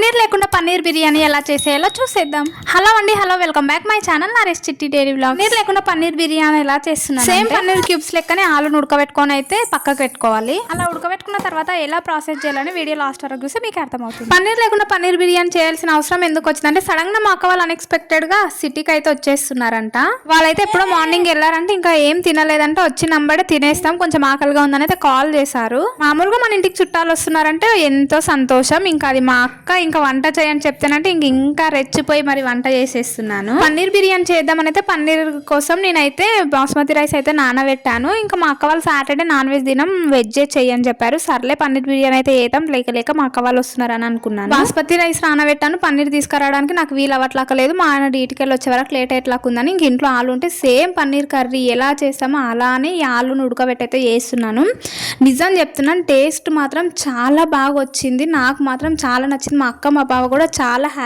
పన్నీర్ లేకుండా పన్నీర్ బిర్యానీ ఎలా చేసేయాలో చూసేద్దాం. హలో అండి, hello, welcome back my channel Naresh చిట్టి డైరీ వ్లాగ్. పన్నీర్ లేకుండా పన్నీర్ బిర్యానీ ఎలా చేస్తున్నాను, సేమ్ పన్నీర్ క్యూబ్స్ లెక్కనే ఆలును ఉడకబెట్టుకొని అయితే పక్కకు పెట్టుకోవాలి. అలా ఉడకబెట్టుకున్న తర్వాత ఎలా ప్రాసెస్ చేయాలని వీడియో లాస్ట్ వరకు చూస్తే మీకు అర్థమవుతుంది. పన్నీర్ లేకుండా పన్నీర్ బిర్యానీ చేయాల్సిన అవసరం ఎందుకు వచ్చిందంటే, సడన్ గా మా అక్క వాళ్ళు అన్ఎక్స్పెక్టెడ్ గా సిటీకి అయితే వచ్చేస్తున్నారంట. వాళ్ళైతే ఎప్పుడో మార్నింగ్ వెళ్ళారంటే ఇంకా ఏం తినలేదంటే వచ్చి నంబడే తినేస్తాం, కొంచెం ఆకలిగా ఉందని అయితే కాల్ చేశారు. మామూలుగా మన ఇంటికి చుట్టాలు వస్తున్నారంటే ఎంతో సంతోషం. ఇంకా అది మా అక్క ఇంకా వంట చేయని చెప్తానంటే ఇంకా రెచ్చిపోయి మరి వంట చేసేస్తున్నాను. పన్నీర్ బిర్యానీ చేద్దామని అయితే పన్నీర్ కోసం నేనైతే బాస్మతి రైస్ అయితే నానబెట్టాను. ఇంకా మా అక్క వాళ్ళు సాటర్డే నాన్ వెజ్ దినం వెజ్ చేయని చెప్పారు. సర్లే పన్నీర్ బిర్యానీ అయితే వేద్దాం, లేక మా అక్క వాళ్ళు వస్తున్నారని అనుకున్నాను. బాస్మతి రైస్ నానబెట్టాను, పన్నీర్ తీసుకురావడానికి నాకు వీలు అవ్వట్లేదు. మా ఆయన డ్యూటీకి వెళ్ళి వచ్చే వరకు లేట్ అయ్యేట్లాకుందని ఇంక ఇంట్లో ఆలు ఉంటే సేమ్ పన్నీర్ కర్రీ ఎలా చేస్తామో అలానే ఈ ఆలును ఉడకబెట్టయితే చేస్తున్నాను. నిజం చెప్తున్నాను, టేస్ట్ మాత్రం చాలా బాగా వచ్చింది. నాకు మాత్రం చాలా నచ్చింది. మా అక్క మా బావ కూడా చాలా హ్యాపీ.